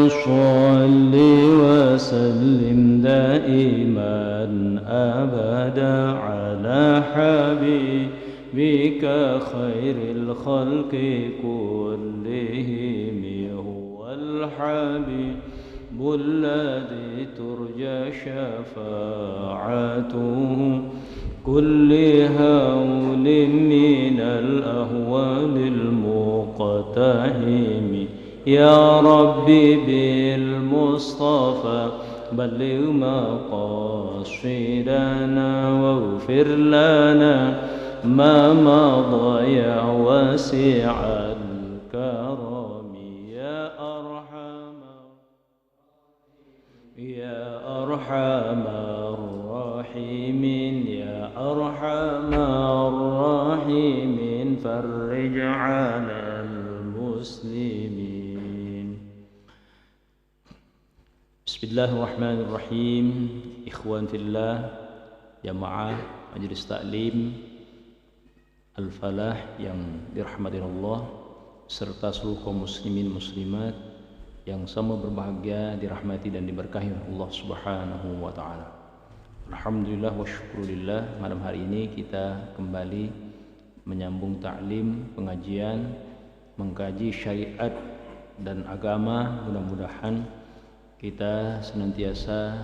صل وسلم دائما أبدا على حبيبك خير الخلق كلهم هو الحبيب الذي ترجى شفاعته كل هول من الأهوال المقتحم يا ربي بالمصطفى بلغ مقاصدنا واغفر لنا ما مضى يا واسع الكرم يا أرحم الراحمين يا أرحم الراحمين فرج على المسلمين. Bismillahirrahmanirrahim. Ikhwan fillah, jamaah majelis taklim Al-Falah yang dirahmati Allah serta seluruh kaum muslimin muslimat yang sama berbahagia dirahmati dan diberkahi Allah Subhanahu wa taala. Alhamdulillah wa syukurillah, malam hari ini kita kembali menyambung taklim, pengajian, mengkaji syariat dan agama. Mudah-mudahan kita senantiasa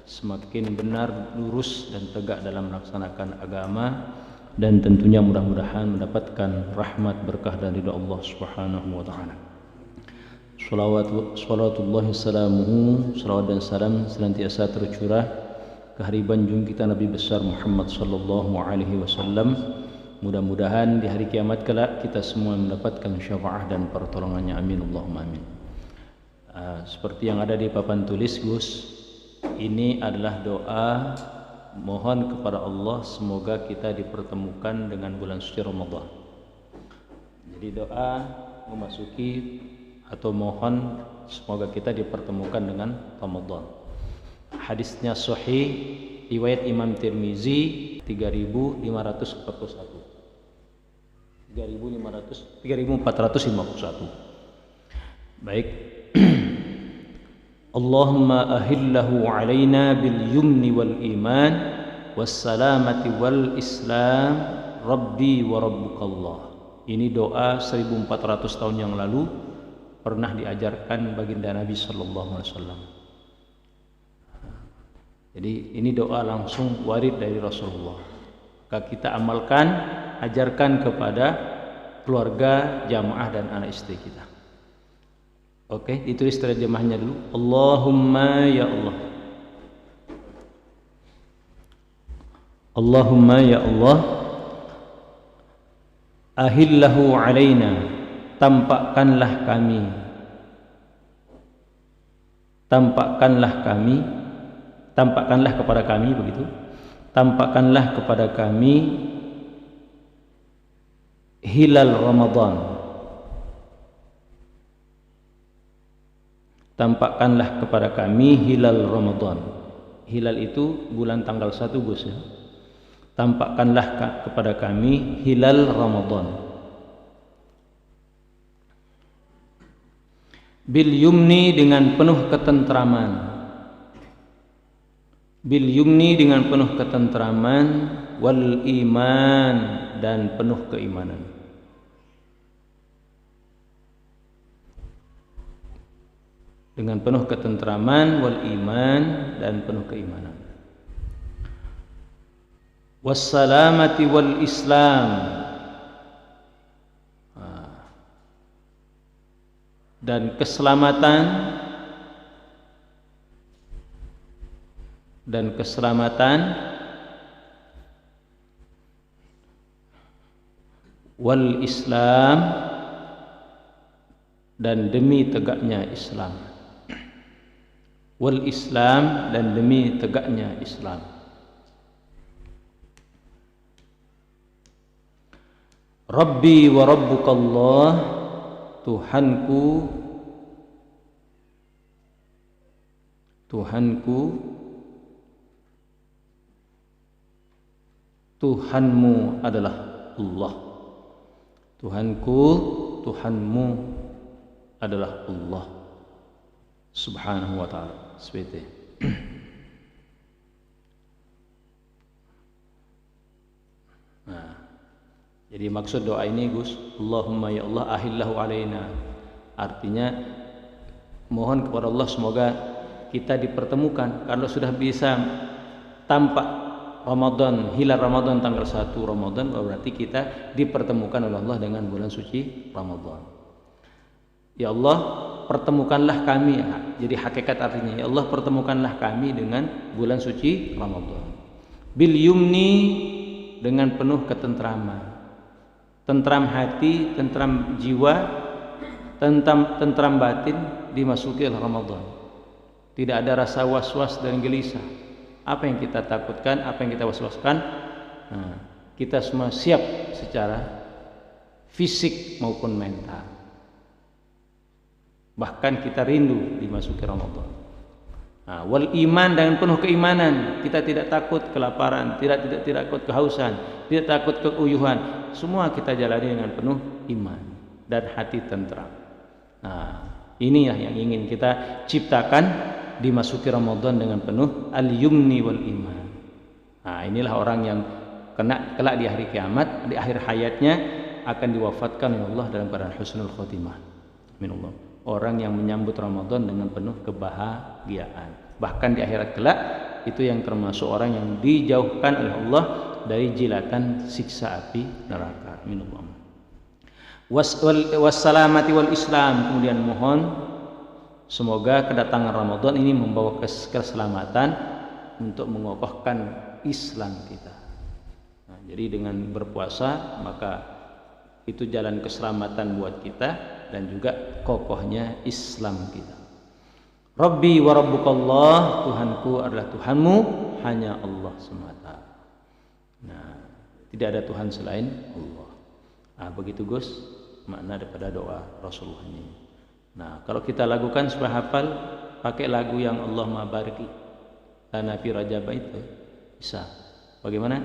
semakin benar, lurus dan tegak dalam melaksanakan agama, dan tentunya mudah-mudahan mendapatkan rahmat, berkah dan ridha Allah Subhanahu wa taala. Salawatullah salamuhu, salawat dan salam senantiasa tercurah ke hari junjung kita Nabi besar Muhammad sallallahu alaihi wasallam. Mudah-mudahan di hari kiamat kelak kita semua mendapatkan syafaat dan pertolongannya, amin Allahumma amin. Seperti yang ada di papan tulis Gus, ini adalah doa mohon kepada Allah semoga kita dipertemukan dengan bulan suci Ramadan. Jadi doa memasuki atau mohon semoga kita dipertemukan dengan Ramadan. Hadisnya sahih riwayat Imam Tirmizi 3451. Baik. Allahumma ahillahu alaina bil yumni wal iman was salamati wal islam rabbi wa rabbukallah. Ini doa 1400 tahun yang lalu pernah diajarkan baginda Nabi sallallahu alaihi wasallam. Jadi ini doa langsung warid dari Rasulullah. Maka kita amalkan, ajarkan kepada keluarga, jamaah dan anak istri kita. Oke, ditulis terjemahnya dulu. Allahumma ya Allah. Allahumma ya Allah. Ahillahu alaina. Tampakkanlah kami. Tampakkanlah kepada kami, begitu. Tampakkanlah kepada kami hilal Ramadan. Tampakkanlah kepada kami hilal Ramadan. Hilal itu bulan tanggal 1 Gus ya. Tampakkanlah kepada kami hilal Ramadan. Bil yumni dengan penuh ketentraman. Bil yumni dengan penuh ketentraman, wal iman dan penuh keimanan. Dengan penuh ketentraman, wal iman dan penuh keimanan. Wassalamati wal islam, dan keselamatan wal islam dan demi tegaknya Islam. Wal Islam dan demi tegaknya Islam. Rabbi wa rabbukallah, Tuhanmu adalah Allah. Tuhanku, Tuhanmu adalah Allah. Subhanahu wa ta'ala. Seperti itu. Nah, jadi maksud doa ini Gus, Allahumma ya Allah ahillahu alaina. Artinya mohon kepada Allah semoga kita dipertemukan. Kalau sudah bisa tampak Ramadan, hilal Ramadan tanggal 1 Ramadan, berarti kita dipertemukan oleh Allah dengan bulan suci Ramadan. Ya Allah, pertemukanlah kami. Jadi hakikat artinya, ya Allah pertemukanlah kami dengan bulan suci Ramadan. Bil yumni, dengan penuh ketentraman, tentram hati, tentram jiwa, tentram batin dimasuki Ramadan. Tidak ada rasa was-was dan gelisah. Apa yang kita takutkan, apa yang kita was-waskan, nah, kita semua siap secara fisik maupun mental. Bahkan kita rindu dimasuki Ramadan. Nah, wal iman, dengan penuh keimanan, kita tidak takut kelaparan, tidak takut kehausan, tidak takut keuyuhan. Semua kita jalani dengan penuh iman dan hati tentram. Nah, inilah yang ingin kita ciptakan, dimasuki Ramadan dengan penuh al-yumni wal iman. Nah, inilah orang yang kelak di hari kiamat, di akhir hayatnya akan diwafatkan oleh Allah dalam keadaan husnul khotimah. Amin Allah. Orang yang menyambut Ramadan dengan penuh kebahagiaan. Bahkan di akhirat kelak itu yang termasuk orang yang dijauhkan oleh Allah dari jilatan siksa api neraka. Amin Allah. Wassalamati wal Islam. Kemudian mohon semoga kedatangan Ramadan ini membawa keselamatan untuk mengokohkan Islam kita. Nah, jadi dengan berpuasa maka itu jalan keselamatan buat kita dan juga kokohnya Islam kita. Rabbi wa rabbukallah, Tuhanku adalah Tuhanmu, hanya Allah semata. Nah, tidak ada Tuhan selain Allah. Nah, begitu Gus makna daripada doa Rasulullah ini. Nah, kalau kita lakukan supaya hafal, pakai lagu yang Allahumma barik lana fi Rajab itu bisa. Bagaimana?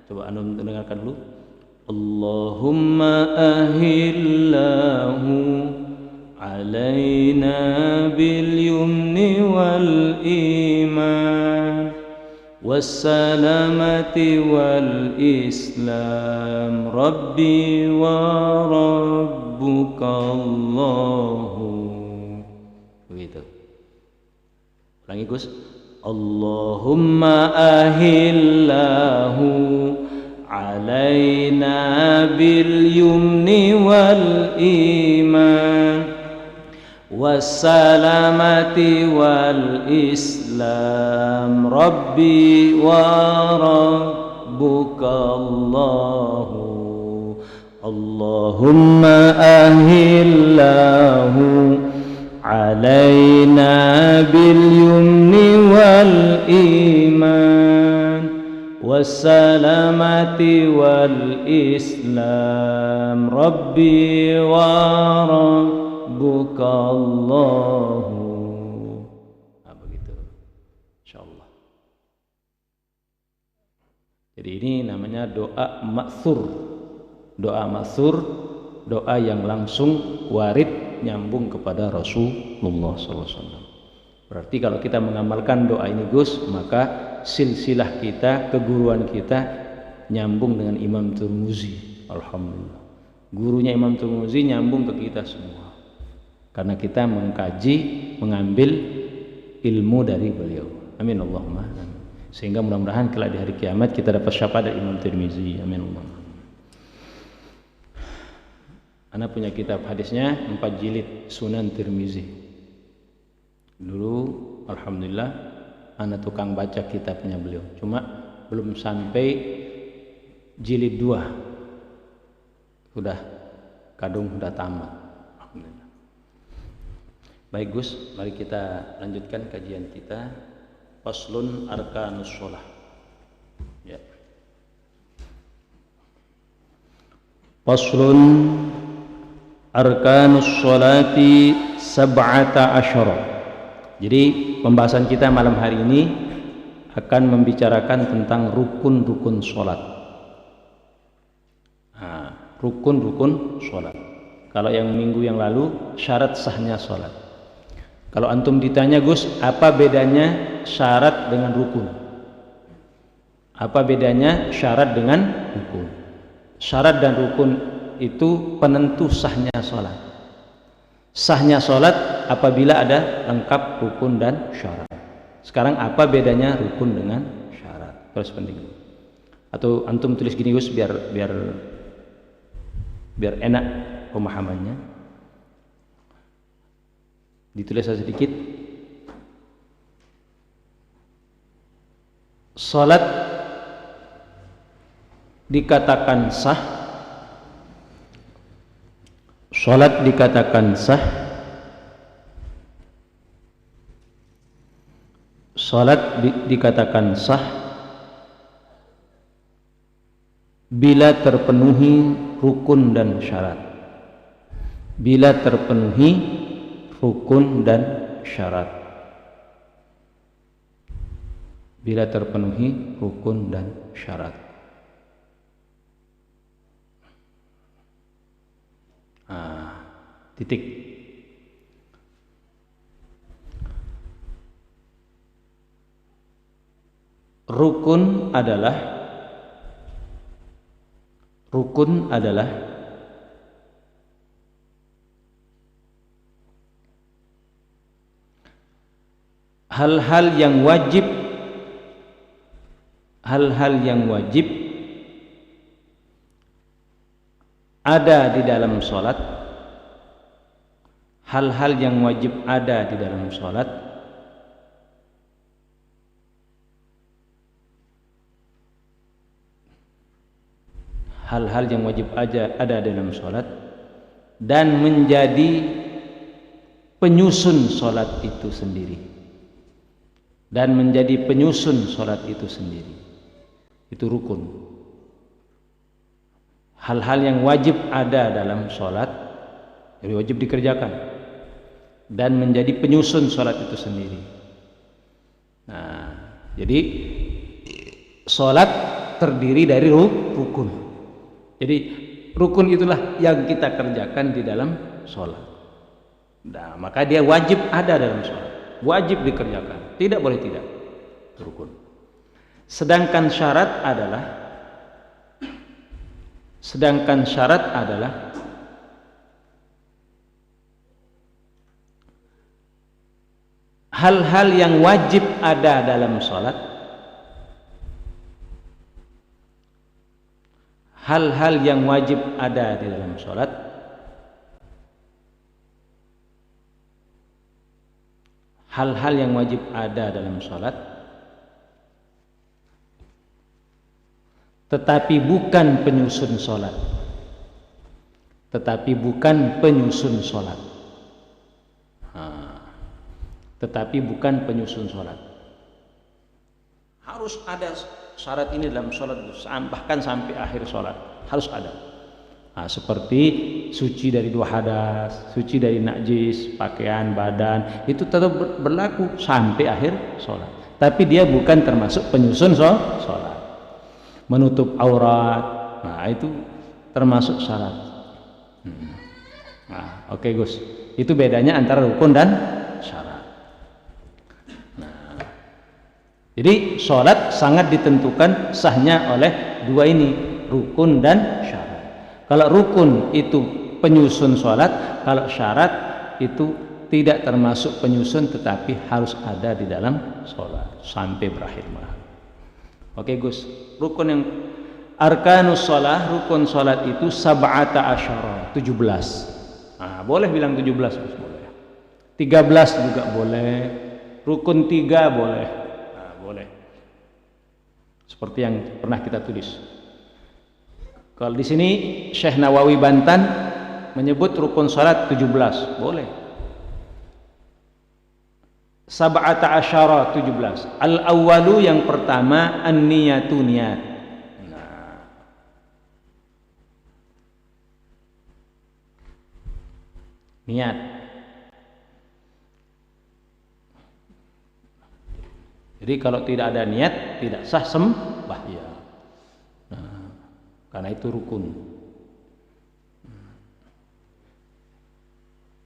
Coba antum dengarkan dulu. Allahumma ahillahu alaina bil yumni wal iman wassalamati wal islam rabbi wa rabbuka Allahu. Begitu. Ulangi Gus. Allahumma ahillahu alaina bil yumni wal iman wassalamati wal islam rabbi wa rabbuka Allahu. Allahumma ahillahu alaina bil yumni wal iman wassalamati wal islam rabbi wa rabbuka Allahu. Nah, begitu insyaallah. Jadi ini namanya doa ma'thur. Doa ma'thur, doa yang langsung warid nyambung kepada Rasulullah SAW. Berarti kalau kita mengamalkan doa ini Gus, maka silsilah kita, keguruan kita nyambung dengan Imam Tirmizi. Alhamdulillah. Gurunya Imam Tirmizi nyambung ke kita semua. Karena kita mengkaji, mengambil ilmu dari beliau. Amin Allahumma. Sehingga mudah-mudahan kelak di hari kiamat kita dapat syafaat dari Imam Tirmizi. Amin Allahumma. Ana punya kitab hadisnya 4 jilid Sunan Tirmizi. Dulu alhamdulillah ana tukang baca kitabnya beliau. Cuma belum sampai jilid 2. Sudah kadung sudah tamat. Alhamdulillah. Baik Gus, mari kita lanjutkan kajian kita. Faslun arkanus shalah. Ya. Faslun arkanus sholati 17. Jadi pembahasan kita malam hari ini akan membicarakan tentang rukun-rukun sholat. Nah, rukun-rukun sholat. Kalau yang minggu yang lalu syarat sahnya sholat. Kalau antum ditanya, Gus, apa bedanya syarat dengan rukun? Apa bedanya syarat dengan rukun? Syarat dan rukun itu penentu sahnya sholat. Sahnya sholat apabila ada lengkap rukun dan syarat. Sekarang apa bedanya rukun dengan syarat? Terus penting. Atau antum tulis gini, Gus, biar enak pemahamannya. Ditulis sedikit. Salat dikatakan sah. Salat dikatakan sah. Salat dikatakan sah bila terpenuhi rukun dan syarat. Bila terpenuhi rukun dan syarat. Bila terpenuhi rukun dan syarat. Titik. Rukun adalah hal-hal yang wajib ada di dalam salat. Hal-hal yang wajib ada di dalam salat hal-hal yang wajib ada dalam salat dan menjadi penyusun salat itu sendiri. Dan menjadi penyusun salat itu sendiri. Itu rukun. Hal-hal yang wajib ada dalam salat, jadi wajib dikerjakan dan menjadi penyusun salat itu sendiri. Nah, jadi salat terdiri dari rukun. Jadi rukun itulah yang kita kerjakan di dalam salat. Nah, maka dia wajib ada dalam salat. Wajib dikerjakan, tidak boleh tidak. Rukun. Sedangkan syarat adalah hal-hal yang wajib ada dalam salat. Hal-hal yang wajib ada di dalam salat hal-hal yang wajib ada dalam salat tetapi bukan penyusun salat. Tetapi bukan penyusun salat. Tetapi bukan penyusun salat. Harus ada syarat ini dalam salat, bahkan sampai akhir salat harus ada. Seperti suci dari 2 hadas, suci dari najis, pakaian, badan, itu tetap berlaku sampai akhir sholat. Tapi dia bukan termasuk penyusun sholat. Menutup aurat, itu termasuk syarat. Oke, Gus, itu bedanya antara rukun dan syarat. Jadi sholat sangat ditentukan sahnya oleh 2 ini, rukun dan syarat. Kalau rukun itu penyusun sholat, kalau syarat itu tidak termasuk penyusun tetapi harus ada di dalam sholat sampai berakhir. Oke, Gus, rukun yang arkanus sholat, rukun sholat itu sab'ata asyara, 17. Boleh bilang 17, Gus, boleh. 13 juga boleh. Rukun 3 boleh. Boleh. Seperti yang pernah kita tulis. Kalau di sini Syekh Nawawi Bantan menyebut rukun salat 17, boleh. Sab'ata asyara, 17. Al-awwalu yang pertama an-niyatu, niat. Niat. Jadi kalau tidak ada niat tidak sah sembahyang. Karena itu rukun.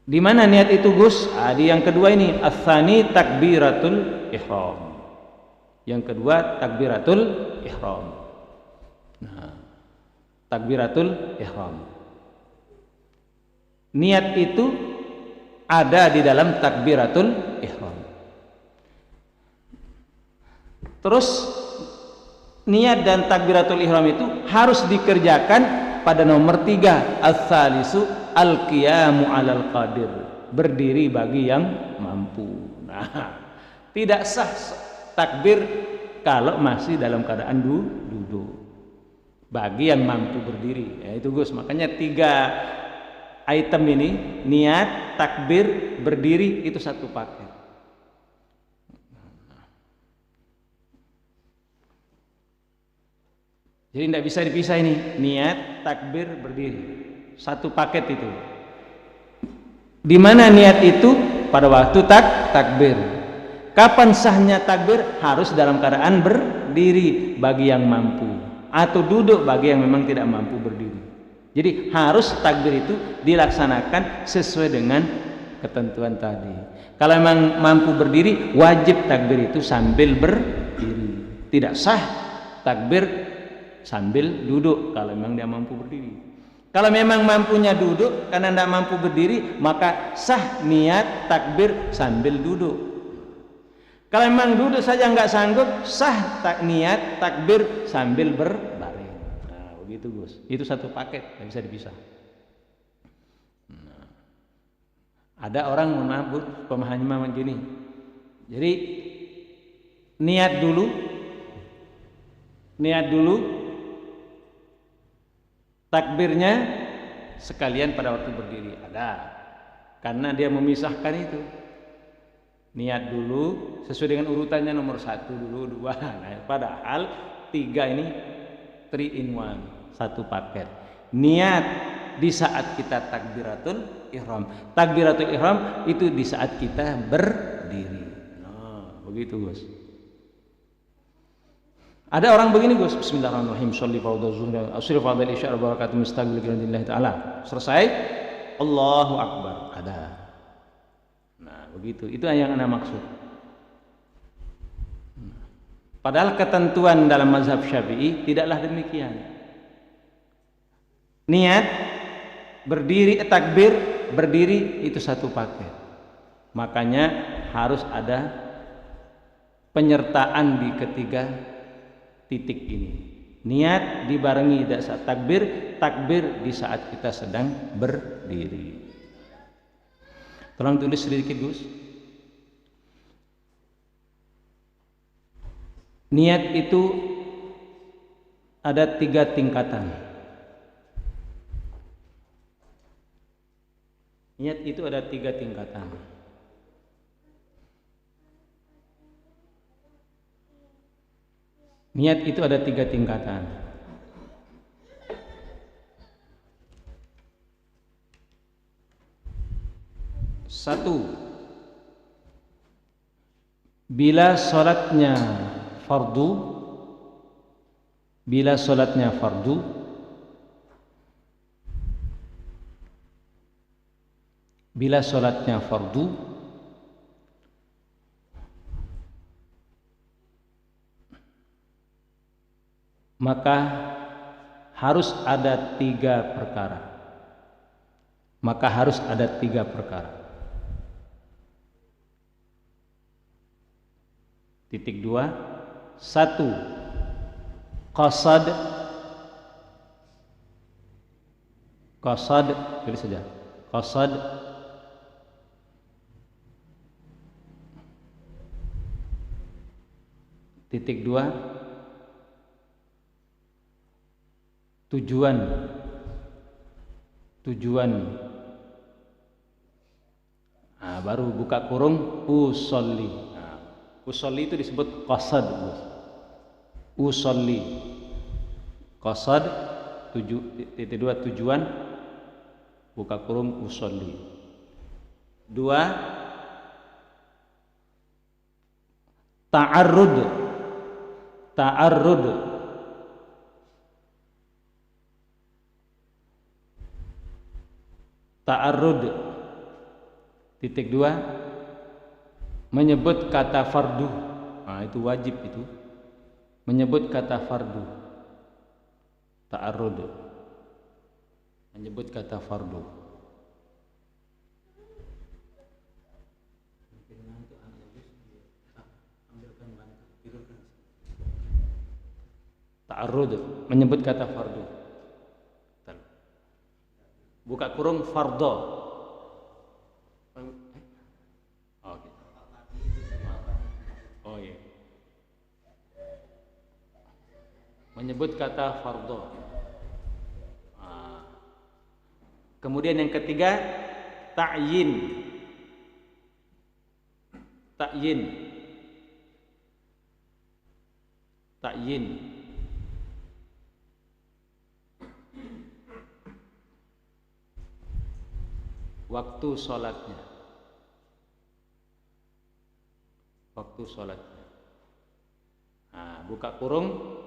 Di mana niat itu Gus? Di yang kedua ini, ats-tsani takbiratul ihram. Yang kedua takbiratul ihram. Nah, takbiratul ihram. Niat itu ada di dalam takbiratul ihram. Terus niat dan takbiratul ihram itu harus dikerjakan pada nomor 3, ats-tsalisu al-qiyamu 'alal qadir, berdiri bagi yang mampu. Nah, tidak sah takbir kalau masih dalam keadaan duduk. Bagi yang mampu berdiri, ya itu Gus. Makanya 3 item ini, niat, takbir, berdiri, itu satu paket. Jadi tidak bisa dipisah ini, niat, takbir, berdiri, satu paket itu. Di mana niat itu? Pada waktu takbir. Kapan sahnya takbir? Harus dalam keadaan berdiri bagi yang mampu, atau duduk bagi yang memang tidak mampu berdiri. Jadi harus takbir itu dilaksanakan sesuai dengan ketentuan tadi. Kalau memang mampu berdiri, wajib takbir itu sambil berdiri. Tidak sah takbir sambil duduk kalau memang dia mampu berdiri. Kalau memang mampunya duduk karena tidak mampu berdiri, maka sah niat takbir sambil duduk. Kalau memang duduk saja nggak sanggup, sah niat takbir sambil berbaring. Nah, begitu Gus. Itu satu paket, nggak bisa dipisah. Nah, ada orang menabur pemahaman gini. Jadi niat dulu, takbirnya sekalian pada waktu berdiri. Ada, karena dia memisahkan itu. Niat dulu sesuai dengan urutannya, nomor 1 dulu, 2. Nah, padahal 3 ini 3 in 1, satu paket. Niat di saat kita takbiratul ihram. Takbiratul ihram itu di saat kita berdiri. Nah, begitu Gus. Ada orang begini Gus, bismillahirrahmanirrahim, sholli fardhu zuhri, asri fardhu isya, barakatuh mustaqbil qiyamillah taala. Selesai, Allahu akbar. Ada. Nah, begitu. Itu yang Anda maksud. Padahal ketentuan dalam mazhab Syafi'i tidaklah demikian. Niat berdiri, takbir berdiri itu satu paket. Makanya harus ada penyertaan di ketiga titik ini. Niat dibarengi di saat takbir, takbir di saat kita sedang berdiri. Tolong tulis sedikit Gus. Niat itu ada 3 tingkatan. Niat itu ada 3 tingkatan. Niat itu ada 3 tingkatan. Satu, bila sholatnya fardu, maka harus ada 3 perkara. Titik 2, 1 qasad, tulis saja, qasad. Titik 2, tujuan. Nah, baru buka kurung usolli. Nah, usolli itu disebut qasad. Usolli, qasad, titik 2 tujuan, buka kurung usolli. 2 ta'arrud. Titik 2, menyebut kata fardu. Nah, itu wajib itu. Menyebut kata fardu. Ta'arrud. Menyebut kata fardu. Ta'arrud, menyebut kata fardu. Buka kurung fardho. Oh iya. Menyebut kata fardho. Kemudian yang ketiga, ta'yin. Ta'yin. Ta'yin. Waktu sholatnya. Waktu sholatnya. Nah, buka kurung.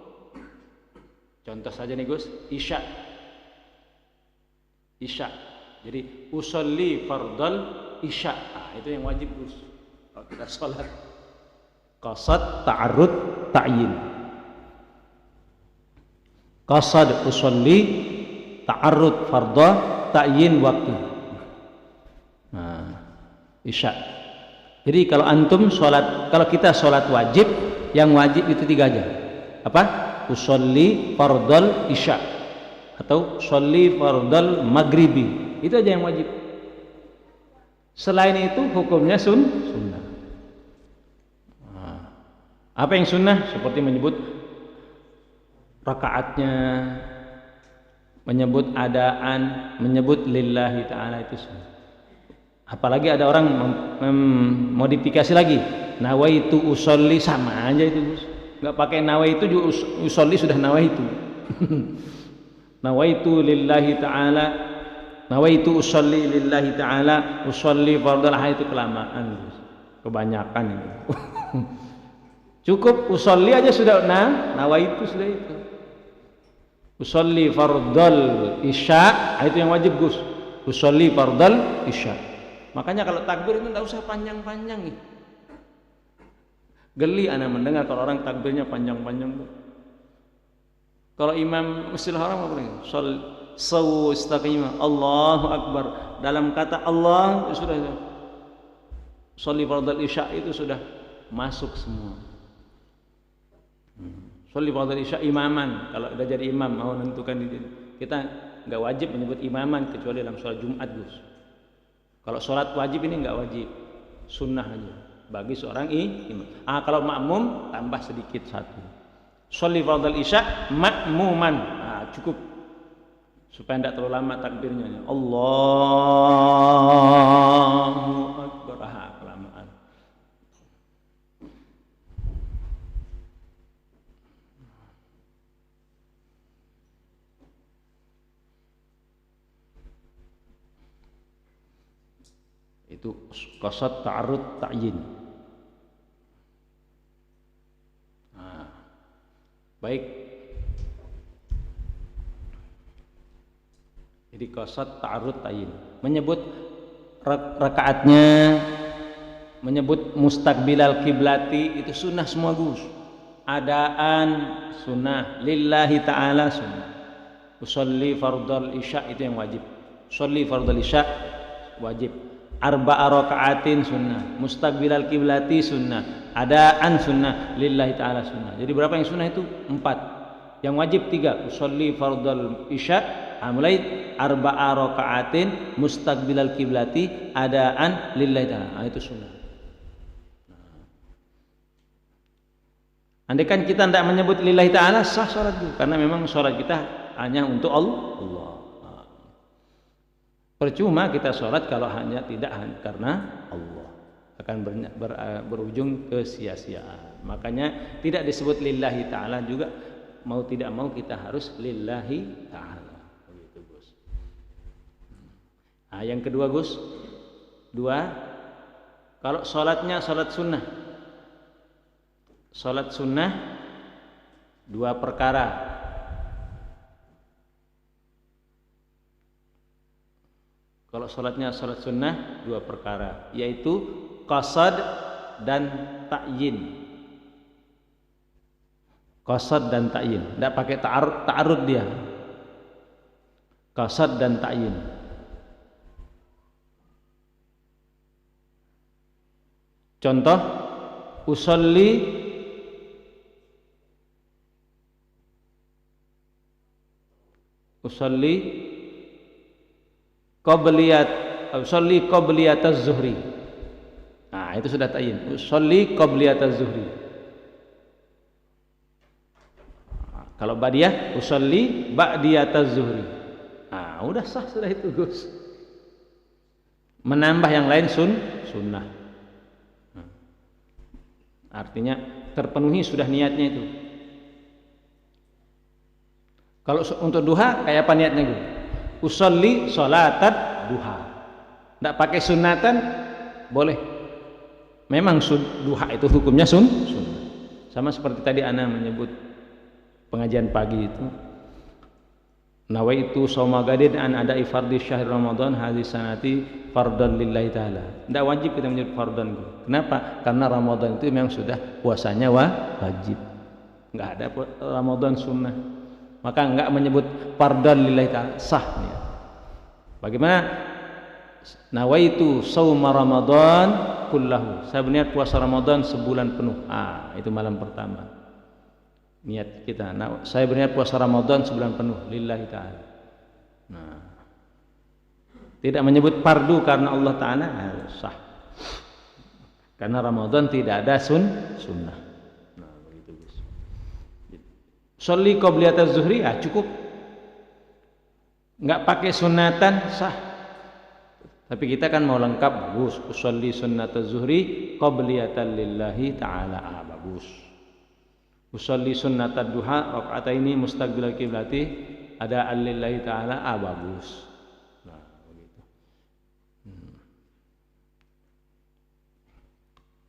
Contoh saja nih Gus, isya. Isya. Jadi usolli fardal isya. Nah, itu yang wajib Gus. Kalau kita sholat. Qasad, ta'arud, ta'yin. Qasad, usolli, ta'arud, fardal, ta'yin waktu. Nah, isya. Jadi kalau antum sholat, kalau kita sholat wajib, yang wajib itu 3 aja. Apa? Usolli fardal isya atau sholli fardal maghribi. Itu aja yang wajib. Selain itu hukumnya sunnah. Nah, apa yang sunnah? Seperti menyebut rakaatnya, menyebut adaan, menyebut lillahi ta'ala, itu sunnah. Apalagi ada orang modifikasi lagi, nawaitu usolli, sama aja itu Gus. Nggak pakai nawaitu juga, usolli sudah nawaitu. Nawaitu lillahi ta'ala, nawaitu usolli lillahi ta'ala, usolli fardal, itu kelamaan Gus. Kebanyakan itu. Cukup usolli aja sudah, nawaitu sudah itu. Usolli fardal isya, itu yang wajib Gus. Usolli fardal isya. Makanya kalau takbir itu nggak usah panjang-panjang nih. Geli ana mendengar kalau orang takbirnya panjang-panjang tuh. Kalau imam Masjidil Haram apa lagi? Sawu istaqimah, Allahu Akbar. Dalam kata Allah sudah, sholli fardal isya itu sudah masuk semua. Sholli fardal isya imaman. Kalau udah jadi imam mau menentukan itu, kita nggak wajib menyebut imaman kecuali dalam sholat Jumat Gus. Kalau sholat wajib ini nggak wajib, sunnah aja bagi seorang imam. Kalau makmum tambah sedikit satu. Sholli fardal isya makmuman, cukup supaya tidak terlalu lama takbirnya. Allahu Akbar, kelamaan. Itu qasad, ta'arud, ta'yin. Baik. Jadi qasad, ta'arud, ta'yin. Menyebut rakaatnya, menyebut mustaqbilal kiblati, itu sunnah semua Gus. Adaan sunnah, lillahi ta'ala sunnah. Usolli fardal isya, itu yang wajib. Usolli fardal isya wajib. Arba'a raka'atin sunnah, mustaqbilal kiblati sunnah, adaan sunnah, lillahi ta'ala sunnah. Jadi berapa yang sunnah itu? 4. Yang wajib 3. Usolli fardal isya, mulai arba'a raka'atin, mustaqbilal kiblati, adaan, lillahi ta'ala. Itu sunnah. Andai kan kita tidak menyebut lillahi ta'ala, sah sholat itu, karena memang sholat kita hanya untuk Allah. Percuma kita sholat kalau hanya tidak karena Allah, akan berujung ke sia-siaan. Makanya tidak disebut lillahi ta'ala juga, mau tidak mau kita harus lillahi ta'ala. Begitu Gus. Yang kedua Gus, 2, kalau sholatnya sholat sunnah. Sholat sunnah 2 perkara. 2 Kalau sholatnya sholat sunnah dua perkara, yaitu qasad dan ta'yin. Qasad dan ta'yin, tidak pakai ta'arud dia. Qasad dan ta'yin. Contoh, usolli qabliyat az-zuhri. Nah, itu sudah ta'yin. Usolli qabliyat az-zuhri. Kalau ba'diyah, usolli ba'diyat az-zuhri. Nah, udah sah sudah itu, Gus. Menambah yang lain sunnah. Artinya terpenuhi sudah niatnya itu. Kalau untuk duha kayak apa niatnya, Gus? Usolli sholatan duha. Tidak pakai sunatan boleh. Memang duha itu hukumnya sunnah. Sama seperti tadi ana menyebut pengajian pagi itu. Nawaitu shauma gadin an ada'i fardhi syahr Ramadan hadhihi sanati fardan lillahi taala. Tidak wajib kita menyebut fardan. Kenapa? Karena Ramadan itu memang sudah puasanya wajib. Enggak ada Ramadan sunnah. Maka enggak menyebut fardan lillahi taala, sah ya. Bagaimana? Nawaitu shauma Ramadan kullahu. Saya berniat puasa Ramadan sebulan penuh. Itu malam pertama. Niat kita. Nah, saya berniat puasa Ramadan sebulan penuh lillahi ta'ala. Nah, tidak menyebut fardu karena Allah Ta'ala sah. Karena Ramadan tidak ada sunnah. Nah, begitu Gus. Sholli qabliyat az-zuhri cukup. Enggak pakai sunnatan sah. Tapi kita kan mau lengkap, bagus. Sholli sunnat az-zuhri qabliyatan lillahi ta'ala. Bagus. Usolli sunnatad duha rakaataini mustaqbilal qiblati ada lillahi taala bagus. Nah, begitu.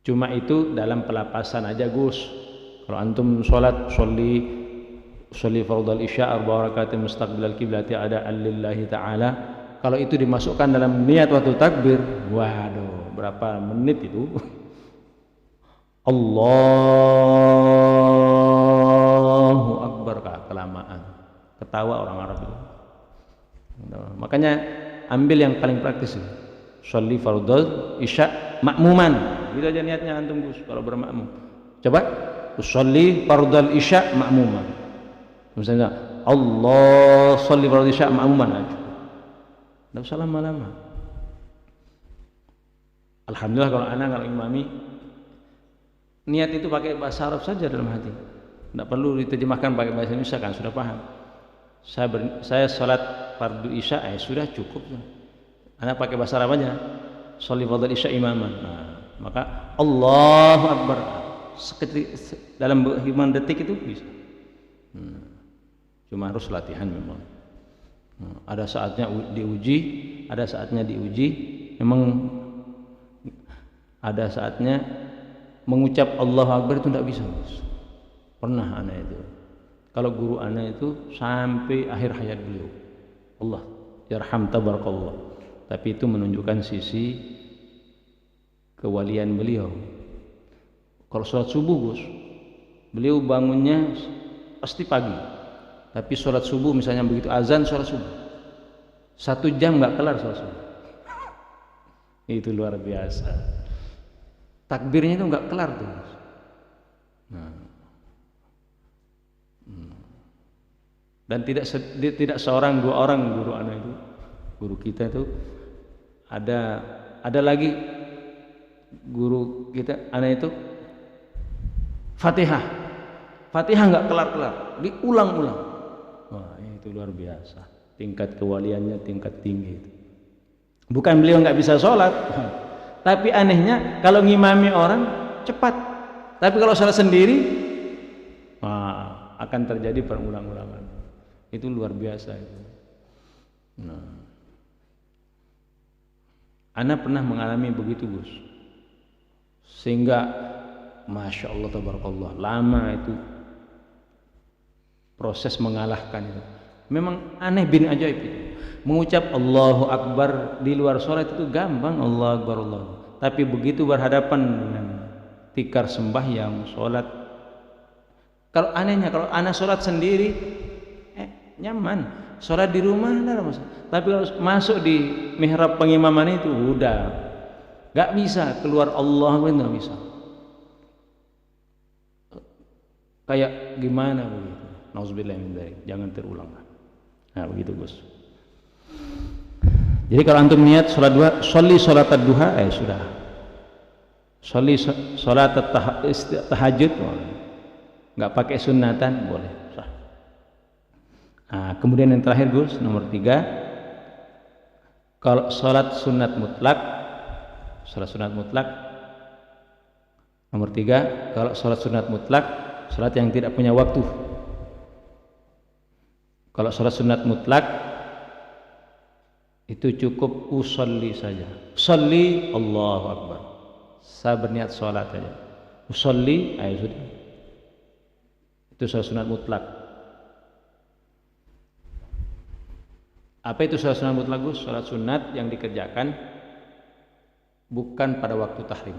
Cuma itu dalam pelapasan aja, Gus. Kalau antum sholat sholli fardhal isya arba rakaatin mustaqbilal qiblati ada lillahi taala. Kalau itu dimasukkan dalam niat waktu takbir, waduh, berapa menit itu? Allahu Akbar, kelamaan. Ketawa orang Arab itu. Makanya ambil yang paling praktis. Sholli fardhu isya makmuman. Gitu aja niatnya antum, Gus, kalau bermakmum. Coba sholli fardhu isya makmuman. Misalnya Allah sholli fardhu isya makmuman aja. Enggak usah lama-lama. Alhamdulillah kalau imami niat itu pakai bahasa Arab saja dalam hati. Tidak perlu diterjemahkan pakai bahasa Indonesia, kan sudah paham. Saya sholat fardu isya sudah cukup. Anda pakai bahasa Arab aja. Sholli fardhu isya imaman. Nah, maka Allahu Akbar dalam hitungan detik itu bisa. Cuma harus latihan memang. Ada saatnya diuji, ada saatnya diuji. Memang ada saatnya mengucap Allahu Akbar itu tidak bisa. Pernah anak itu, kalau guru anak itu sampai akhir hayat beliau, Allah yarham tabarakallah, tapi itu menunjukkan sisi kewalian beliau. Kalau sholat subuh, Gus, beliau bangunnya pasti pagi, tapi sholat subuh misalnya begitu azan sholat subuh 1 jam nggak kelar sholat subuh. Itu luar biasa. Takbirnya itu nggak kelar tuh. Nah. Dan tidak seorang dua orang guru anak itu, guru kita itu ada lagi guru kita anak itu Fatihah nggak kelar diulang-ulang. Wah, itu luar biasa, tingkat kewaliannya tingkat tinggi itu. Bukan beliau nggak bisa sholat, tapi anehnya kalau ngimami orang cepat, tapi kalau sholat sendiri akan terjadi perulang-ulangan. Itu luar biasa itu. Nah, ana pernah mengalami begitu, Gus, sehingga masya Allah tabarakallah lama itu proses mengalahkan itu. Memang aneh bin ajaib itu. Mengucap Allahu Akbar di luar sholat itu gampang, Allahu Akbar Allah. Tapi begitu berhadapan dengan tikar sembahyang sholat, kalau anehnya kalau anak sholat sendiri nyaman, sholat di rumah tidak ada masalah. Tapi kalau masuk di mihrab pengimaman itu udah nggak bisa keluar Allah pun nggak bisa. Kayak gimana begitu? Nauzubillah min dzalik. Jangan terulang. Nah begitu Gus. Jadi kalau antum niat sholat duha, sholli sholat duha, sudah. Sholli sholat tahajud, nggak pakai sunnatan boleh. Sah. Nah, kemudian yang terakhir Gus, nomor 3, kalau sholat sunat mutlak, nomor 3, kalau sholat sunat mutlak, sholat yang tidak punya waktu. Kalau sholat sunat mutlak itu cukup usolli saja. Sholli Allahu Akbar. Saya berniat sholat saja. Usolli, sudah. Itu sholat sunat mutlak. Apa itu sholat sunat mutlak Gus? Sholat sunat yang dikerjakan bukan pada waktu tahrim.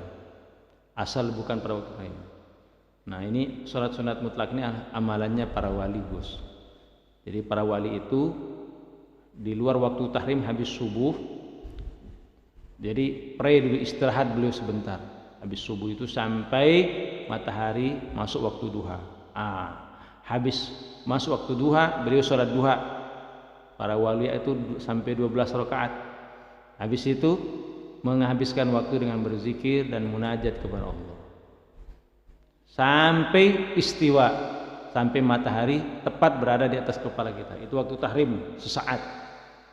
Asal bukan pada waktu tahrim. Nah ini sholat sunat mutlak ini amalannya para wali Gus. Jadi para wali itu di luar waktu tahrim habis subuh, jadi pray dulu, istirahat beliau sebentar habis subuh itu sampai matahari masuk waktu duha. Habis masuk waktu duha beliau sholat duha. Para wali itu sampai 12 rakaat. Habis itu menghabiskan waktu dengan berzikir dan munajat kepada Allah sampai istiwa, sampai matahari tepat berada di atas kepala kita. Itu waktu tahrim sesaat.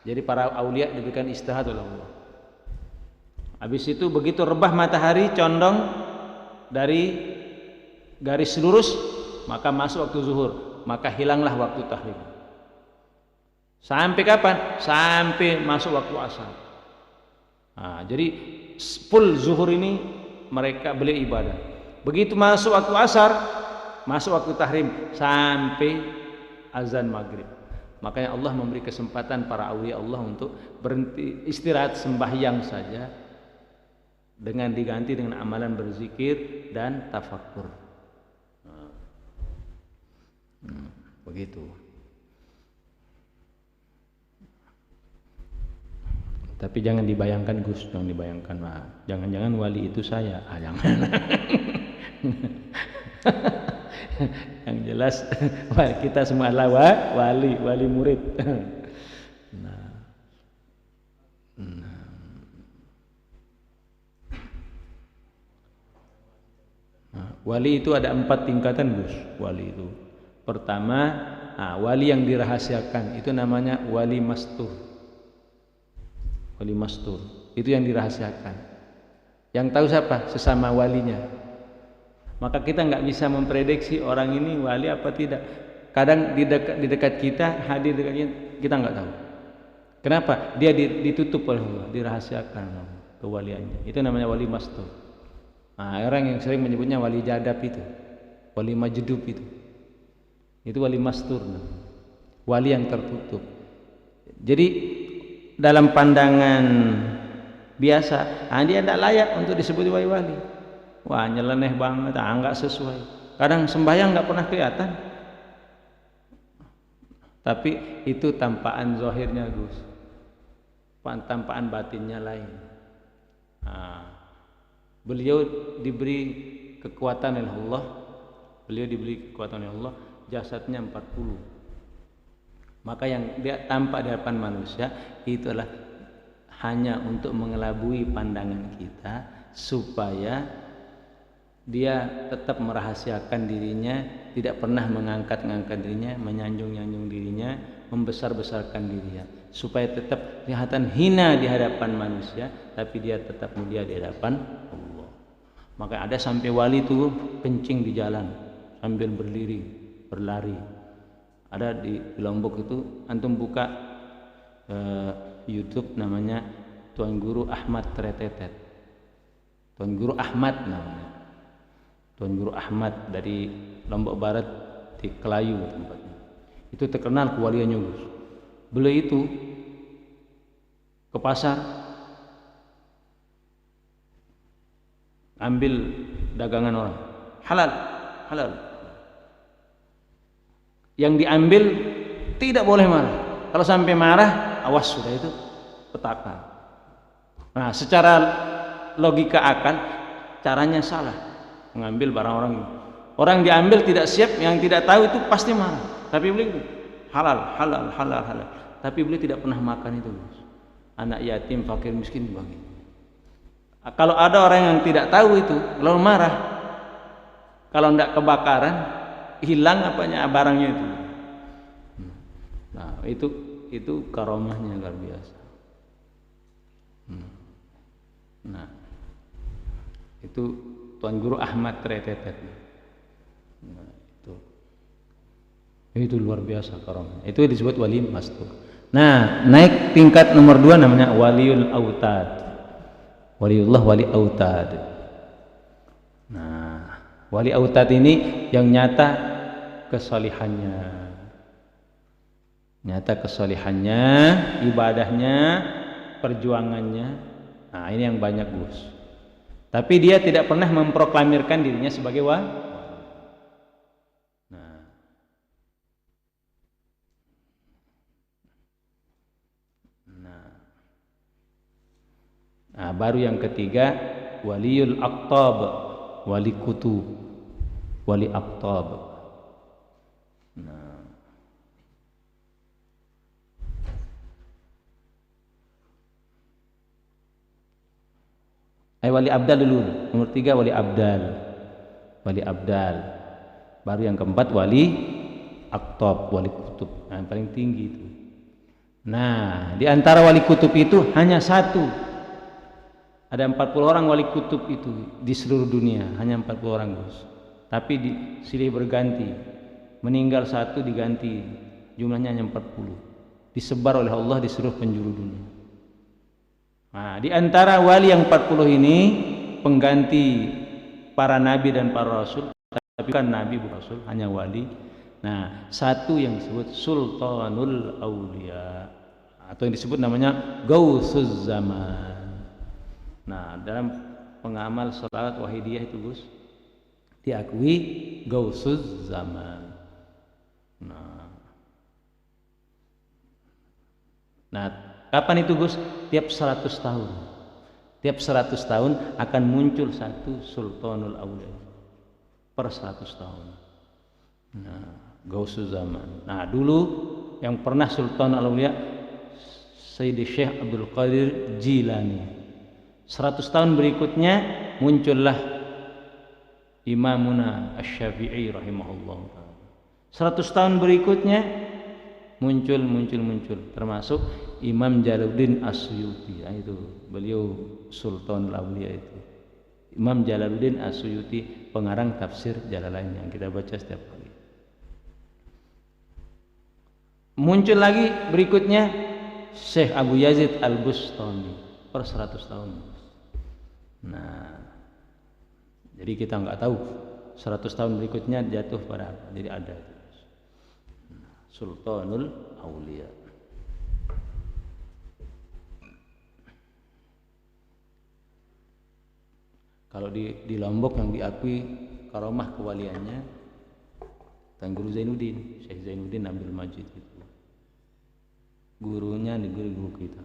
Jadi para aulia diberikan istirahat oleh Allah. Habis itu begitu rebah matahari condong dari garis lurus, maka masuk waktu zuhur, maka hilanglah waktu tahrim. Sampai kapan? Sampai masuk waktu asar. Jadi full zuhur ini mereka beli ibadah. Begitu masuk waktu asar, masuk waktu tahrim sampai azan maghrib. Makanya Allah memberi kesempatan para aulia Allah untuk berhenti istirahat sembahyang saja dengan diganti dengan amalan berzikir dan tafakkur. Begitu. Tapi jangan dibayangkan Gus, jangan dibayangkan, jangan-jangan wali itu saya, jangan. Yang jelas kita semua adalah wali murid. Wali itu ada 4 tingkatan Gus. Wali itu pertama, wali yang dirahasiakan itu namanya wali mastur. Wali mastur itu yang dirahasiakan. Yang tahu siapa? Sesama walinya. Maka kita nggak bisa memprediksi orang ini wali apa tidak. Kadang di dekat kita, hadir dekat kita nggak tahu. Kenapa? Dia ditutup oleh Allah, dirahasiakan kewaliannya. Itu namanya wali mastur. Orang yang sering menyebutnya wali jadab itu, wali majdub itu wali mastur, wali yang tertutup. Jadi dalam pandangan biasa, dia tidak layak untuk disebut wali-wali. Wah, nyeleneh banget, nggak sesuai. Kadang sembahyang nggak pernah kelihatan, tapi itu tampaan zahirnya Gus, tampaan batinnya lain. Beliau diberi kekuatan oleh Allah, jasadnya 40. Maka yang dia tampak di hadapan manusia itu adalah hanya untuk mengelabui pandangan kita supaya dia tetap merahasiakan dirinya, tidak pernah mengangkat-ngangkat dirinya, menyanjung-nyanjung dirinya, membesar-besarkan dirinya, supaya tetap kelihatan hina di hadapan manusia, tapi dia tetap mulia di hadapan Allah. Maka ada sampai wali itu kencing di jalan sambil berdiri, berlari. Ada di Lombok itu, antum buka YouTube namanya Tuan Guru Ahmad Tretetet. Tuan Guru Ahmad namanya. Tuan Guru Ahmad dari Lombok Barat di Kelayu tempatnya. Itu terkenal kewaliannya Gus. Beliau itu ke pasar ambil dagangan orang, halal, halal. Yang diambil tidak boleh marah. Kalau sampai marah, awas sudah itu petaka. Nah, secara logika akal, caranya salah. Mengambil barang orang. Orang diambil tidak siap, yang tidak tahu itu pasti marah. Tapi beliau halal, halal, halal, halal. Tapi beliau tidak pernah makan itu. Anak yatim, fakir, miskin dibagi. Kalau ada orang yang tidak tahu itu, lalu marah. Kalau tidak kebakaran, hilang apanya barangnya itu. Nah, itu karomahnya luar biasa. Nah, itu Tuan Guru Ahmad Tretetet. Nah, itu luar biasa karomahnya. Itu disebut wali mastur. Nah, naik tingkat nomor 2 namanya waliul autad. Waliullah wali autad. Nah, wali autad ini yang nyata kesalihannya. Nyata kesalihannya, ibadahnya, perjuangannya. Nah, ini yang banyak Gus. Tapi dia tidak pernah memproklamirkan dirinya sebagai wali. Nah, baru yang ketiga waliul aqtab, wali kutub, wali aqtab. Nah, wali abdal dulu. Nomor 3 wali abdal, wali abdal. Baru yang keempat wali aqtab, wali kutub. Nah, yang paling tinggi itu. Nah, di antara wali kutub itu hanya satu. Ada 40 orang wali kutub itu di seluruh dunia, hanya 40 orang Gus. Tapi silih berganti, meninggal satu diganti, jumlahnya hanya 40. Disebar oleh Allah di seluruh penjuru dunia. Nah, di antara wali yang 40 ini pengganti para nabi dan para rasul, tapi bukan nabi bukan rasul, hanya wali. Nah, satu yang disebut Sultanul Aulia atau yang disebut namanya Gautsuz Zaman. Nah, dalam pengamal salat wahidiyah itu Gus diakui Gautsuz Zaman. Nah, kapan itu Gus? Tiap 100 tahun. Tiap 100 tahun akan muncul satu Sultanul Aulia per 100 tahun. Nah, Gautsuz Zaman. Nah, dulu yang pernah Sultanul Aulia Sayyidi Syekh Abdul Qadir Jilani. 100 tahun berikutnya muncullah Imamuna Asy-Syafi'i rahimahullah. 100 tahun berikutnya muncul termasuk Imam Jalaluddin As-Suyuti. Nah, itu beliau Sultanul Aulia itu. Imam Jalaluddin As-Suyuti pengarang tafsir Jalalain yang kita baca setiap kali. Muncul lagi berikutnya Syekh Abu Yazid Al-Bustami per 100 tahun. Nah, jadi kita nggak tahu 100 tahun berikutnya jatuh pada apa. Jadi ada Sultanul Aulia. Kalau di Lombok yang diakui karomah kewaliannya Tuan Guru Zainuddin, Syekh Zainuddin Abdul Majid itu. Gurunya di guru kita.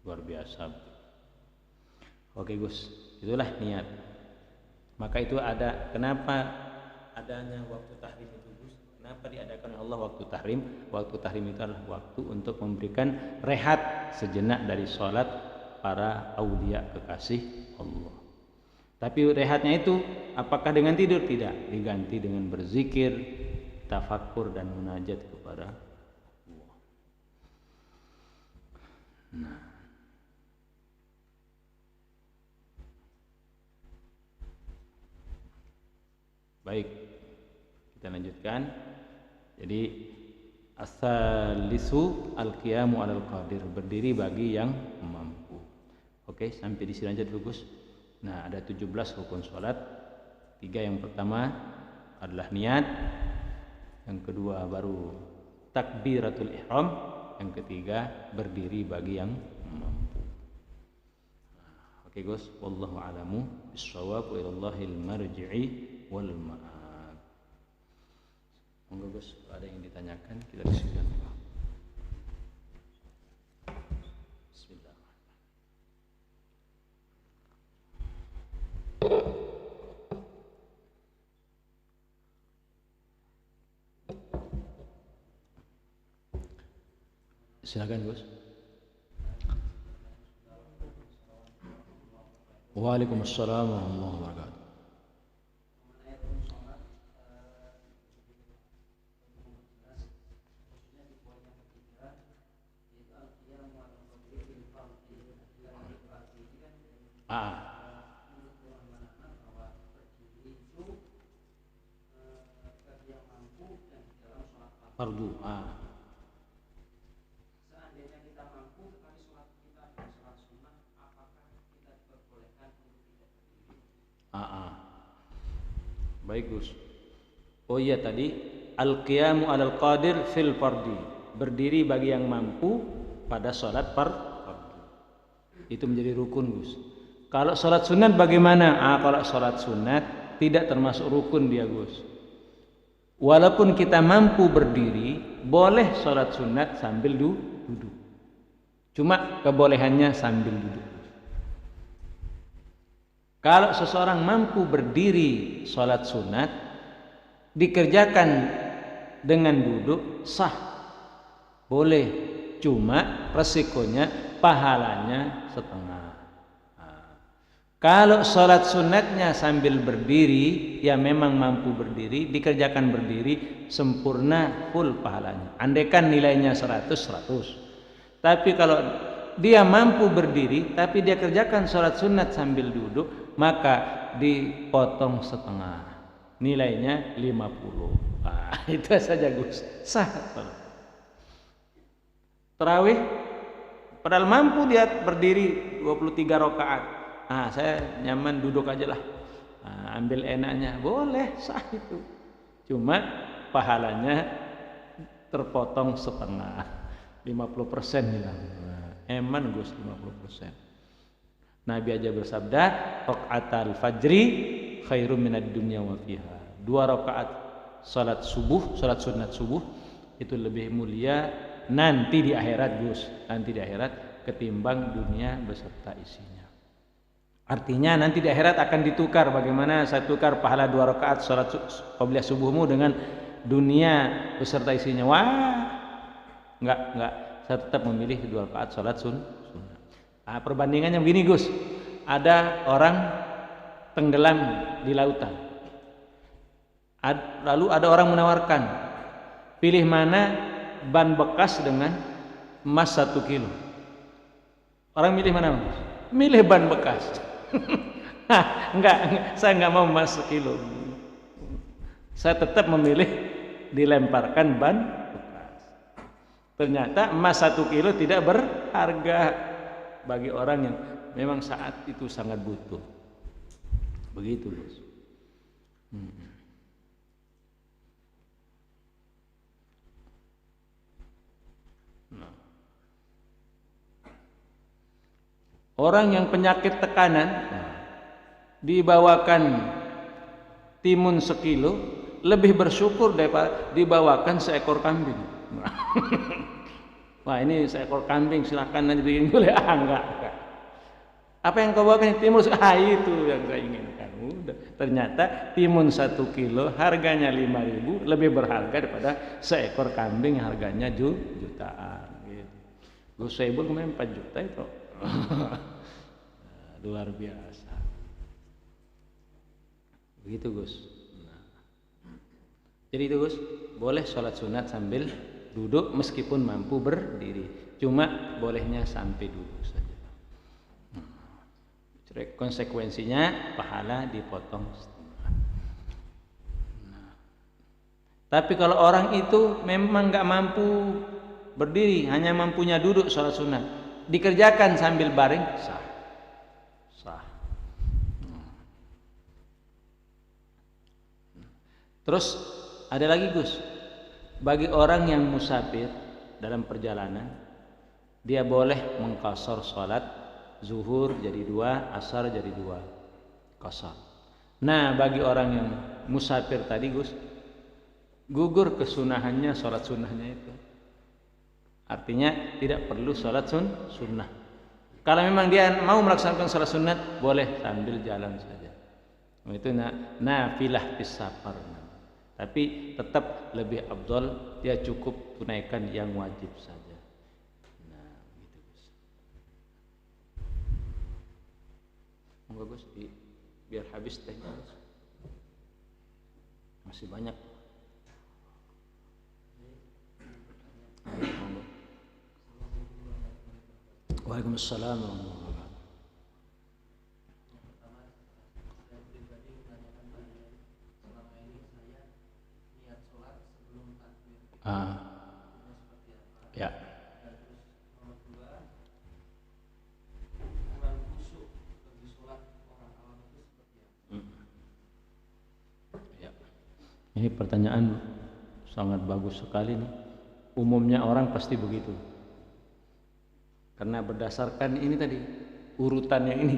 Luar biasa. Oke Gus, itulah niat. Maka itu ada, kenapa adanya waktu tahrim itu Gus? Kenapa diadakan oleh Allah waktu tahrim? Waktu tahrim itu adalah waktu untuk memberikan rehat sejenak dari sholat para aulia kekasih Allah. Tapi rehatnya itu apakah dengan tidur? Tidak, diganti dengan berzikir, tafakkur dan munajat kepada Allah. Nah, baik, kita lanjutkan. Jadi as-salisu al-qiyamu 'alal qadir, berdiri bagi yang mampu. Oke, sampai di sini aja dulu Gus. Nah, ada 17 rukun salat. 3 yang pertama adalah niat, yang kedua baru takbiratul ihram, yang ketiga berdiri bagi yang mampu. Oke Gus, wallahu a'lamu bissawab wa ilallahil marji'i wal ma'ab. Monggo Gus, ada yang ditanyakan kita diskusikan. Bismillah. Silakan Gus. Waalaikumsalam warahmatullahi wabarakatuh. Fardu. Seandainya kita mampu tetapi sholat kita adalah sholat sunnah, apakah kita diperbolehkan untuk tidak berdiri? Baik Gus. Oh iya tadi al-qiyamu 'alal qadir fil fardi, berdiri bagi yang mampu pada sholat fardu. Itu menjadi rukun Gus. Kalau sholat sunat bagaimana? Kalau sholat sunat tidak termasuk rukun dia Gus. Walaupun kita mampu berdiri, boleh sholat sunat sambil duduk. Cuma kebolehannya sambil duduk. Kalau seseorang mampu berdiri sholat sunat, dikerjakan dengan duduk, sah. Boleh. Cuma resikonya pahalanya setengah. Kalau sholat sunatnya sambil berdiri, ya memang mampu berdiri, dikerjakan berdiri, sempurna, full pahalanya. Andaikan nilainya 100. Tapi kalau dia mampu berdiri, tapi dia kerjakan sholat sunat sambil duduk, maka dipotong setengah. Nilainya 50. Itu saja Gus. Sah. Tarawih, padahal mampu dia berdiri 23 rakaat. Saya nyaman duduk aja lah, ambil enaknya, boleh, sah itu. Cuma pahalanya terpotong setengah, 50% hilang. Eman Gus, 50%. Nabi aja bersabda, raqatal fajri khairum minad dunya wa fiha. 2 rakaat salat subuh, salat sunat subuh itu lebih mulia nanti di akhirat Gus, nanti di akhirat ketimbang dunia beserta isinya. Artinya nanti di akhirat akan ditukar. Bagaimana saya tukar pahala 2 rakaat salat qabliyah subuhmu dengan dunia beserta isinya? Wah, enggak. Saya tetap memilih 2 rakaat salat sunnah. Perbandingannya begini Gus. Ada orang tenggelam di lautan. Lalu ada orang menawarkan, pilih mana ban bekas dengan emas 1 kilo. Orang milih mana Gus? Milih ban bekas. Enggak, saya enggak mau emas 1 kilo. Saya tetap memilih dilemparkan ban bekas. Ternyata emas 1 kilo tidak berharga bagi orang yang memang saat itu sangat butuh. Begitu Gus. Orang yang penyakit tekanan dibawakan timun 1 kilo lebih bersyukur daripada dibawakan seekor kambing. Wah, ini seekor kambing silakan aja bikin boleh. Enggak. Apa yang kau bawakan timun? Itu yang saya inginkan. Udah. Ternyata timun 1 kilo harganya 5.000 lebih berharga daripada seekor kambing yang harganya jutaan. Gitu. Gus Saibul kemarin 4 juta itu. Luar biasa. Begitu Gus. Jadi itu Gus, boleh sholat sunat sambil duduk meskipun mampu berdiri. Cuma bolehnya sampai duduk saja. Konsekuensinya pahala dipotong setengah. Tapi kalau orang itu memang nggak mampu berdiri, hanya mampunya duduk sholat sunat, dikerjakan sambil baring, sah. Terus ada lagi Gus, bagi orang yang musafir dalam perjalanan, dia boleh mengqashar sholat zuhur jadi 2, asar jadi 2, qashar. Nah bagi orang yang musafir tadi Gus, gugur kesunahannya sholat sunnahnya itu. Artinya tidak perlu sholat sunnah. Kalau memang dia mau melaksanakan sholat sunat, boleh sambil jalan saja. Itu nafilah fis safar. Tapi tetap lebih afdal dia cukup tunaikan yang wajib saja. Nah, gitu Gus. Monggo Gus, biar habis tehnya. Masih banyak. Monggo. Waalaikumsalam warahmatullahi wabarakatuh. Ya. Ya. Ini pertanyaan sangat bagus sekali nih. Umumnya orang pasti begitu. Karena berdasarkan ini tadi urutannya ini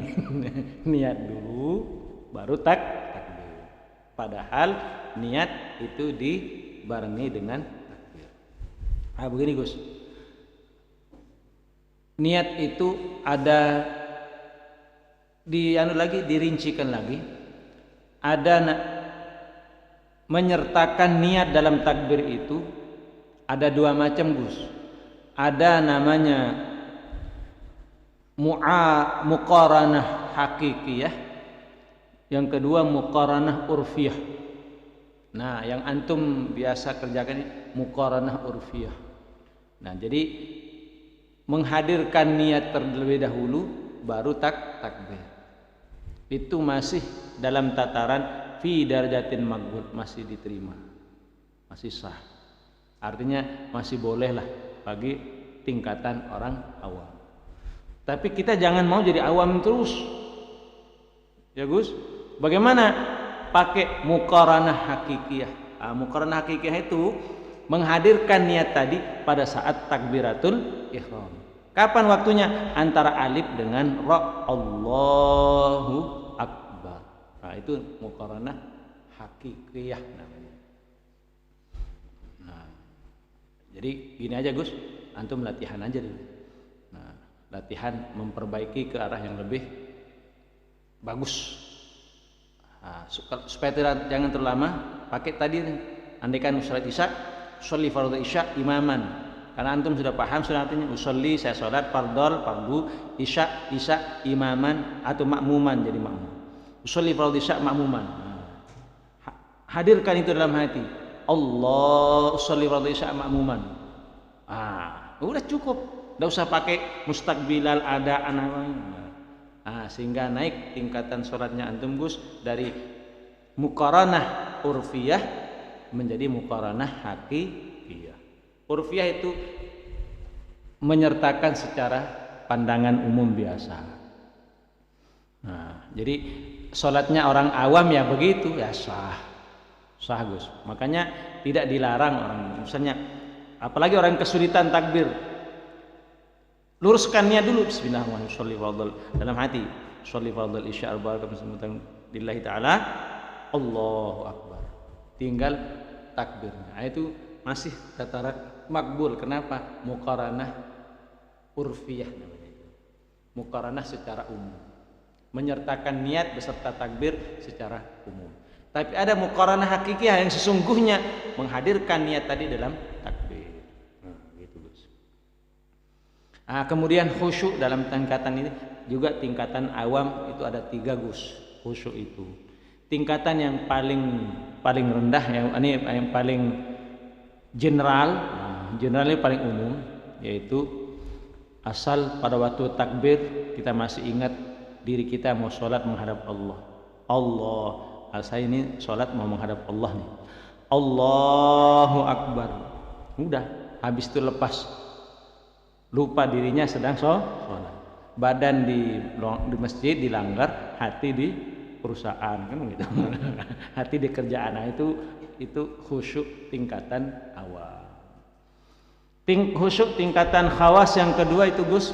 niat dulu baru takbir. Padahal niat itu dibarengi dengan takbir. Begini Gus, niat itu ada dirincikan lagi, ada menyertakan niat dalam takbir itu ada 2 macam Gus. Ada namanya muqaranah hakikiyah, yang kedua muqaranah urfiyah. Nah yang antum biasa kerjakan ini muqaranah urfiyah. Nah jadi menghadirkan niat terlebih dahulu baru takbir. Itu masih dalam tataran fi darajatin maqbul, masih diterima, masih sah. Artinya masih bolehlah bagi tingkatan orang awam. Tapi kita jangan mau jadi awam terus. Ya Gus, bagaimana pakai muqaranah hakikiyah? Muqaranah hakikiyah itu menghadirkan niat tadi pada saat takbiratul ihram. Kapan waktunya? Antara alif dengan ra, Allahu akbar. Nah, itu muqaranah hakikiyah namanya. Nah, jadi gini aja Gus, antum latihan aja dulu. Latihan memperbaiki ke arah yang lebih bagus. Supaya jangan terlalu lama, pakai tadi andaikan salat isya, sholli fardhu isya imaman. Karena antum sudah paham artinya usolli, saya salat fardu isya imaman atau makmuman, jadi makmum. Usolli fardhu isya makmuman. Hadirkan itu dalam hati. Allah usolli fardhu isya makmuman. Udah cukup. Tidak usah pakai mustaqbilal ada anak. Sehingga naik tingkatan sholatnya antum Gus dari muqaranah urfiyah menjadi muqaranah hakikiyah. Urfiyah itu menyertakan secara pandangan umum biasa. Jadi sholatnya orang awam ya begitu ya sah Gus. Makanya tidak dilarang orang, misalnya apalagi orang kesulitan takbir, luruskan niat dulu, bismillahirrahmanirrahim dalam hati, sholli fardhal isya arba'atan lillahi ta'ala, Allahu akbar, tinggal takbirnya. Itu masih tataran makbul. Kenapa? Muqaranah urfiyah namanya. Muqaranah secara umum, menyertakan niat beserta takbir secara umum. Tapi ada muqaranah hakikiyah yang sesungguhnya menghadirkan niat tadi dalam takbir. Gitu Gus. Kemudian khusyuk dalam tingkatan ini juga tingkatan awam itu ada 3 Gus. Khusyuk itu tingkatan yang paling rendah, yang paling general. Generalnya paling umum, yaitu asal pada waktu takbir kita masih ingat diri kita mau sholat menghadap Allah. Saya ini sholat mau menghadap Allah nih. Allahu akbar. Udah, habis itu lepas, lupa dirinya sedang sholat. Badan di masjid dilanggar, hati di perusahaan kan gitu. Hati di kerjaan. Nah, itu Itu khusyuk tingkatan awal. Khusyuk tingkatan khawas yang kedua itu Gus.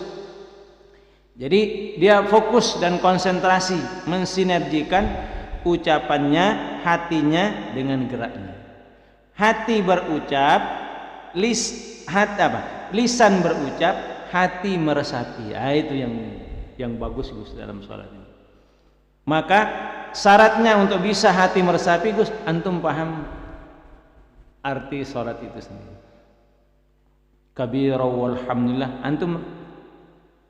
Jadi dia fokus dan konsentrasi, mensinergikan ucapannya, hatinya dengan geraknya. Hati berucap, lisan berucap, hati meresapi. Itu yang bagus Gus dalam sholat ini. Maka syaratnya untuk bisa hati meresapi Gus, antum paham arti sholat itu sendiri. Kabira walhamdulillah, antum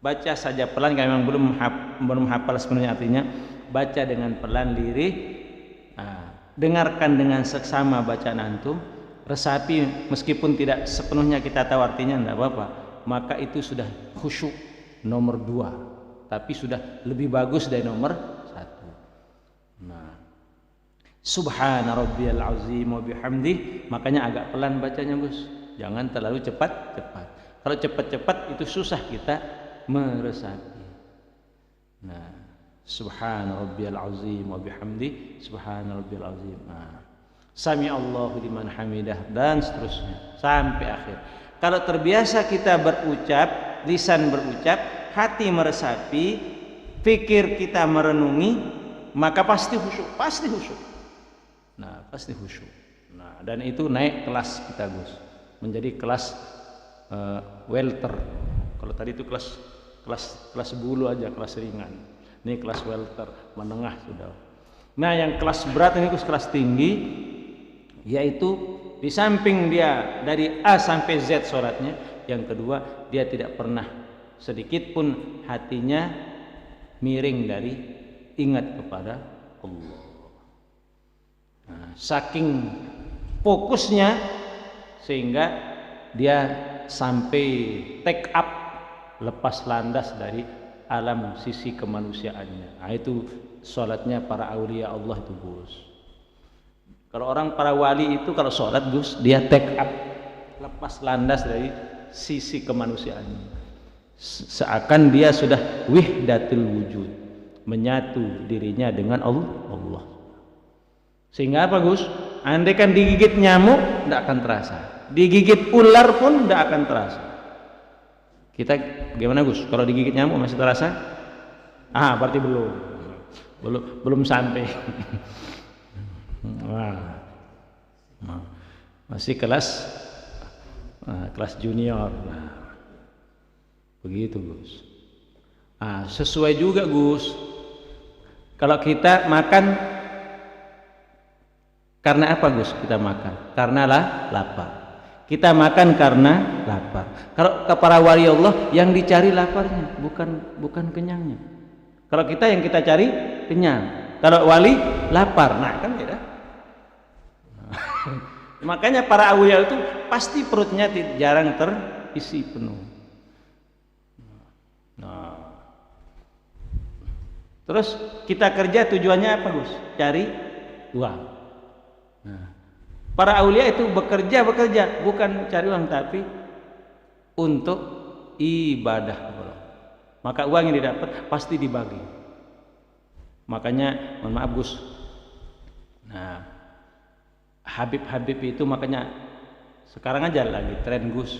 baca saja pelan, kalau memang belum hafal sebenarnya artinya, baca dengan pelan, lirih. Dengarkan dengan seksama bacaan antum, resapi meskipun tidak sepenuhnya kita tahu artinya, tidak apa-apa. Maka itu sudah khusyuk nomor 2, tapi sudah lebih bagus dari nomor 1. Subhana rabbiyal azim wa bihamdih, makanya agak pelan bacanya Gus, jangan terlalu cepat. Kalau cepat itu susah kita meresapi. Subhana rabbiyal azim wa bihamdih, subhana rabbiyal azim. Sami Allahu liman hamidah, dan seterusnya sampai akhir. Kalau terbiasa kita berucap, lisan berucap, hati meresapi, pikir kita merenungi, maka pasti khusyuk. Pasti khusyuk. Dan itu naik kelas kita Gus, menjadi kelas welter. Kalau tadi itu kelas bulu aja, kelas ringan. Ini kelas welter, menengah sudah. Nah, yang kelas berat ini Gus, kelas tinggi, yaitu di samping dia dari A sampai Z sholatnya, yang kedua dia tidak pernah sedikit pun hatinya miring dari ingat kepada Allah. Saking fokusnya sehingga dia sampai take up, lepas landas dari alam sisi kemanusiaannya. Itu sholatnya para aulia Allah itu Gus. Kalau orang para wali itu kalau sholat Gus, dia take up, lepas landas dari sisi kemanusiaannya, seakan dia sudah wihdatul wujud, menyatu dirinya dengan Allah. Sehingga apa Gus? Andai kan digigit nyamuk tidak akan terasa, digigit ular pun tidak akan terasa. Kita gimana Gus? Kalau digigit nyamuk masih terasa? Berarti belum sampai. Masih kelas junior. Begitu Gus. Sesuai juga Gus. Kalau kita makan, karena apa Gus? Kita makan karena lapar. Kita makan karena lapar. Kalau ke para wali Allah yang dicari laparnya, bukan kenyangnya. Kalau kita yang kita cari kenyang. Kalau wali lapar. Kan beda. Makanya para awliya itu pasti perutnya jarang terisi penuh. Terus kita kerja tujuannya apa Gus? Cari uang. Para aulia itu bekerja bukan cari uang, tapi untuk ibadah Allah. Maka uang yang didapat pasti dibagi. Makanya mohon maaf Gus, Habib itu makanya sekarang aja lagi tren Gus,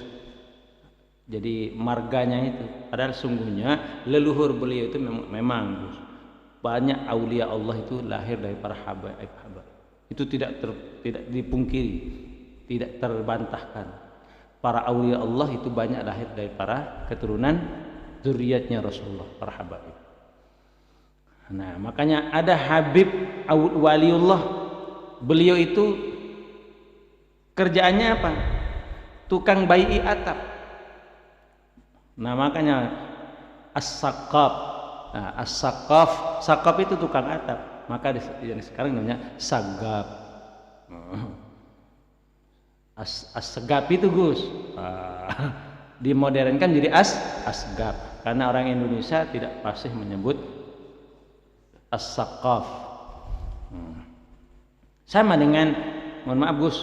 jadi marganya itu. Padahal sungguhnya leluhur beliau itu memang Gus, banyak aulia Allah itu lahir dari para habaib. Itu tidak dipungkiri, tidak terbantahkan. Para aulia Allah itu banyak lahir dari para keturunan zuriatnya Rasulullah, para habaib. Makanya ada Habib waliullah, beliau itu kerjaannya apa? Tukang bai'i atap. Makanya as-saqaf. Saqaf itu tukang atap. Maka yang sekarang namanya sagap. As-segap itu Gus. Dimodernkan jadi asgap, karena orang Indonesia tidak fasih menyebut as-saqaf. Sama dengan, mohon maaf Gus,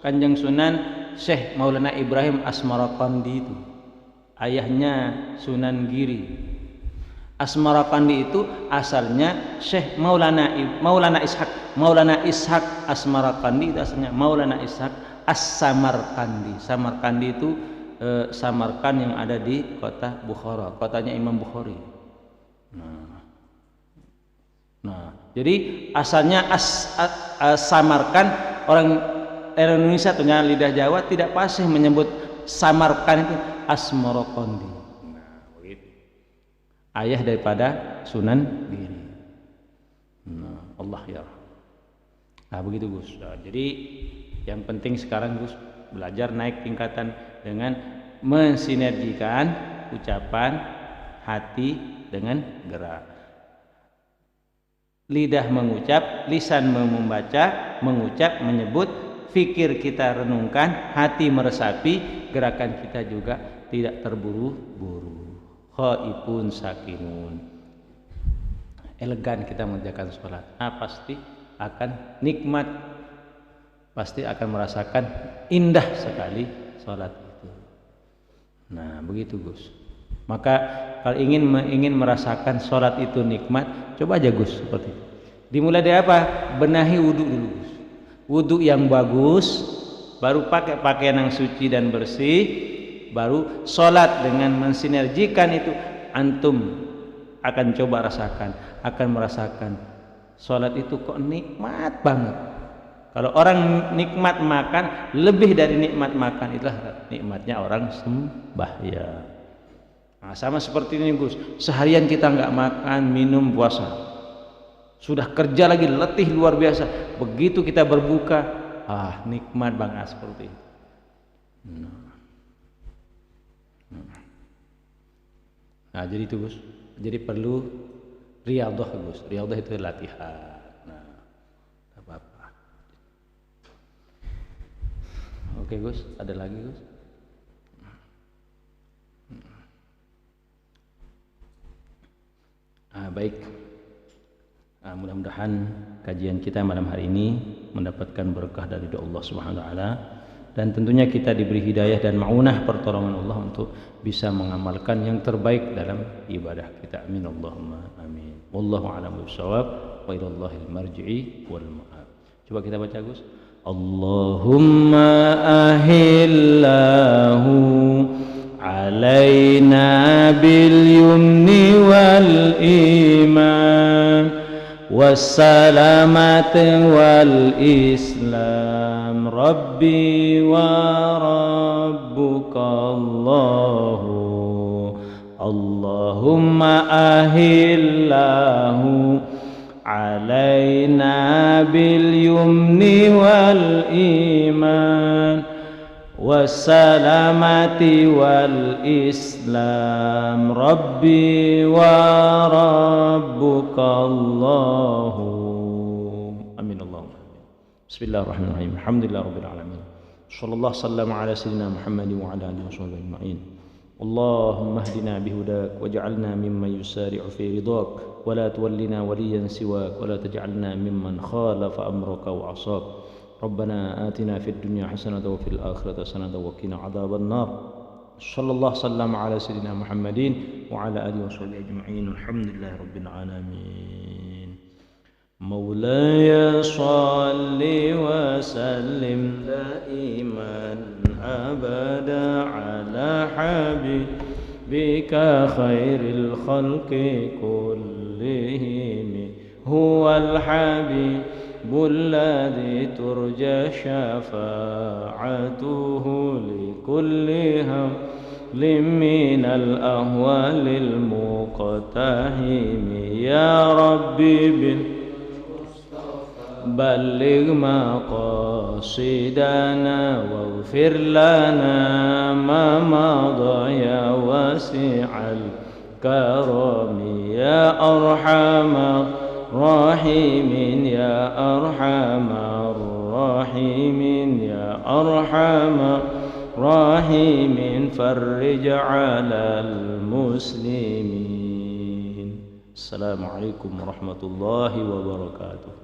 Kanjeng Sunan Syekh Maulana Ibrahim Asmaraqandi itu ayahnya Sunan Giri. Asmarakandi itu asalnya Syekh Maulana Ishaq Asmarakandi itu asalnya Maulana Ishaq As-Samarkandi. Samarkandi itu Samarkand yang ada di kota Bukhara, kotanya Imam Bukhari. Nah, jadi asalnya Samarkand, orang Indonesia ternyata lidah Jawa tidak fasih menyebut Samarkand itu Asmarakandi. Ayah daripada Sunan Giri. Allah ya. Nah begitu Gus. Nah, jadi yang penting sekarang Gus belajar naik tingkatan dengan mensinergikan ucapan hati dengan gerak. Lidah mengucap, lisan membaca, mengucap, menyebut, fikir kita renungkan, hati meresapi, gerakan kita juga tidak terburu-buru. Khaifun sakinun, elegan kita mengerjakan sholat. Pasti akan nikmat, pasti akan merasakan indah sekali sholat itu. Nah begitu Gus. Maka kalau ingin merasakan sholat itu nikmat, coba aja Gus seperti itu. Dimulai dari apa? Benahi wudhu dulu Gus. Wudhu yang bagus, baru pakai pakaian yang suci dan bersih, baru sholat dengan mensinergikan itu. Antum akan coba rasakan, akan merasakan sholat itu kok nikmat banget. Kalau orang nikmat makan, lebih dari nikmat makan itulah nikmatnya orang sembahyang. Nah, sama seperti ini Gus, seharian kita nggak makan minum puasa, sudah kerja lagi letih luar biasa, begitu kita berbuka, nikmat banget seperti itu. Nah jadi itu Gus, jadi perlu riyadhah Gus. Riyadhah itu latihan. Nah, apa-apa. Oke Gus, ada lagi Gus? Baik. Mudah-mudahan kajian kita malam hari ini mendapatkan berkah dari doa Allah Subhanahu wa taala, dan tentunya kita diberi hidayah dan ma'unah pertolongan Allah untuk bisa mengamalkan yang terbaik dalam ibadah kita. Amin Allahumma amin. Wallahu a'lam bishawab wa ilallahil marji'i wal ma'ab. Coba kita baca Gus. Allahumma ahillahu alaina bil yumni wal iman wassalamati wal islam rabbi wa rabbuka Allahu Allahumma ahillahu alaina bil yumni wal iman wassalamati wal islam rabbi wa rabbuka Allahu amin Allahumma amin. Bismillahirrahmanirrahim. Alhamdulillah rabbil alamin. Sallallahu sallam ala sayyidina Muhammad wa ala alihi washabbihi ajma'in. Allahumma hdina bihudak waj'alna mimman yusari'u fi ridak wa la tuwallina waliyan siwak wa la taj'alna mimman khalafa amraka wa 'asak. Rabbana atina fid dunya hasanatan wa fil akhirati hasanatan wa qina adzaban nar. Sallallahu sallam ala sayyidina Muhammadin wa ala alihi washabbihi ajma'in. Alhamdulillahi rabbil alamin. Maulaya salli wa sallim daiman abada ala habibika khairil khalqi kullihim huwal habibul ladzi turja syafa'atuhu likulli hamlim minal ahwalil muqtahim ya rabbi bil بلغ مقاصدنا واغفر لنا ما مضى يا واسع الكرم يا أرحم الراحمين يا أرحم الراحمين يا أرحم الراحمين فرج على المسلمين. السلام عليكم ورحمة الله وبركاته.